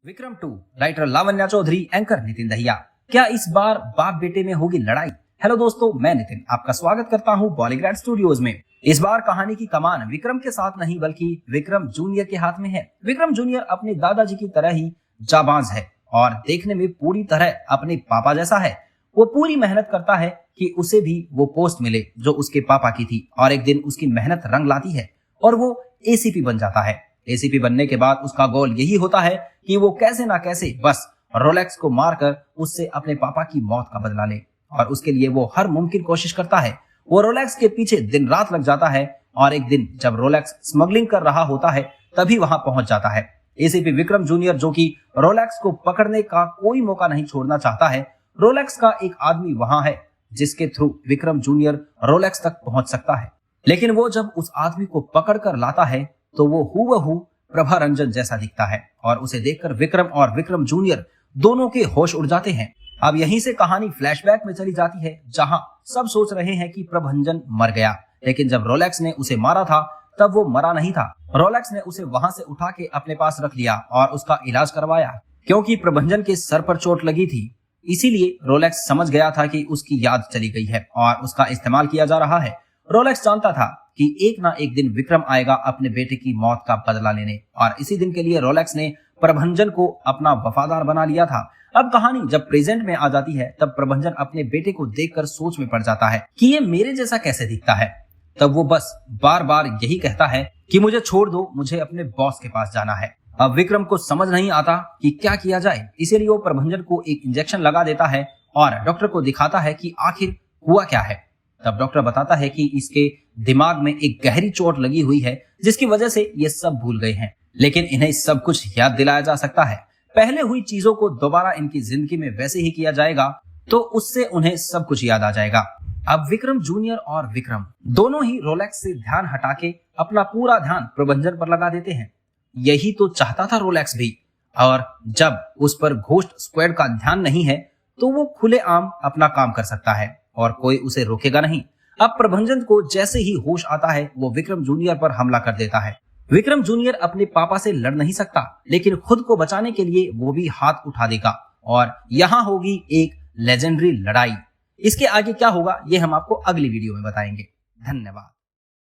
Vikram 2 writer Lavanya Chaudhary, anchor Nitin Dahiya. क्या इस बार बाप बेटे में होगी लड़ाई? हेलो दोस्तों, मैं नितिन आपका स्वागत करता हूं बॉलीग्रैड स्टूडियोज में। इस बार कहानी की कमान विक्रम के साथ नहीं बल्कि विक्रम जूनियर के हाथ में है। विक्रम जूनियर अपने दादाजी की तरह ही जाबाज है और देखने में पूरी तरह अपने पापा जैसा है। वो पूरी मेहनत करता है कि उसे भी वो पोस्ट मिले जो उसके पापा की थी, और एक दिन उसकी मेहनत रंग लाती है और वो एसीपी बन जाता है। एसीपी बनने के बाद उसका गोल यही होता है कि वो कैसे ना कैसे बस रोलेक्स को मारकर उससे अपने पापा की मौत का बदला ले, और उसके लिए वो हर मुमकिन कोशिश करता है। वो रोलेक्स के पीछे दिन रात लग जाता है और एक दिन जब रोलेक्स स्मगलिंग कर रहा होता है तभी वहां पहुंच जाता है। एसीपी विक्रम जूनियर, जो कि रोलेक्स को पकड़ने का कोई मौका नहीं छोड़ना चाहता है, रोलेक्स का एक आदमी वहां है जिसके थ्रू विक्रम जूनियर रोलेक्स तक पहुंच सकता है। लेकिन वो जब उस आदमी को पकड़ कर लाता है तो वो हूबहू प्रभा रंजन जैसा दिखता है, और उसे देखकर विक्रम और विक्रम जूनियर दोनों के होश उड़ जाते हैं। अब यहीं से कहानी फ्लैशबैक में चली जाती है, जहां सब सोच रहे हैं कि प्रभंजन मर गया, लेकिन जब रोलेक्स ने उसे मारा था तब वो मरा नहीं था। रोलेक्स ने उसे वहां से उठा के अपने पास रख लिया और उसका इलाज करवाया। क्योंकि प्रभंजन के सर पर चोट लगी थी, इसीलिए रोलेक्स समझ गया था कि उसकी याद चली गई है और उसका इस्तेमाल किया जा रहा है। रोलेक्स जानता था कि एक ना एक दिन विक्रम आएगा अपने बेटे की मौत का बदला लेने, और इसी दिन के लिए रोलेक्स ने प्रभंजन को अपना वफादार बना लिया था। अब कहानी जब प्रेजेंट में आ जाती है तब प्रभंजन अपने बेटे को देखकर सोच में पड़ जाता है कि ये मेरे जैसा कैसे दिखता है। तब वो बस बार बार यही कहता है कि मुझे छोड़ दो, मुझे अपने बॉस के पास जाना है। अब विक्रम को समझ नहीं आता कि क्या किया जाए, इसीलिए वो प्रभंजन को एक इंजेक्शन लगा देता है और डॉक्टर को दिखाता है कि आखिर हुआ क्या है। तब डॉक्टर बताता है कि इसके दिमाग में एक गहरी चोट लगी हुई है जिसकी वजह से ये सब भूल गए हैं, लेकिन इन्हें सब कुछ याद दिलाया जा सकता है। पहले हुई चीजों को दोबारा इनकी जिंदगी में वैसे ही किया जाएगा तो उससे उन्हें सब कुछ याद आ जाएगा। अब विक्रम जूनियर और विक्रम दोनों ही रोलेक्स से ध्यान हटा के अपना पूरा ध्यान प्रभंजन पर लगा देते हैं। यही तो चाहता था रोलेक्स भी, और जब उस पर घोस्ट स्क्वाड का ध्यान नहीं है तो वो खुलेआम अपना काम कर सकता है और कोई उसे रोकेगा नहीं। अब प्रभंजन को जैसे ही होश आता है वो विक्रम जूनियर पर हमला कर देता है। विक्रम जूनियर अपने पापा से लड़ नहीं सकता, लेकिन खुद को बचाने के लिए वो भी हाथ उठा देगा और यहाँ होगी एक लेजेंडरी लड़ाई। इसके आगे क्या होगा ये हम आपको अगली वीडियो में बताएंगे। धन्यवाद।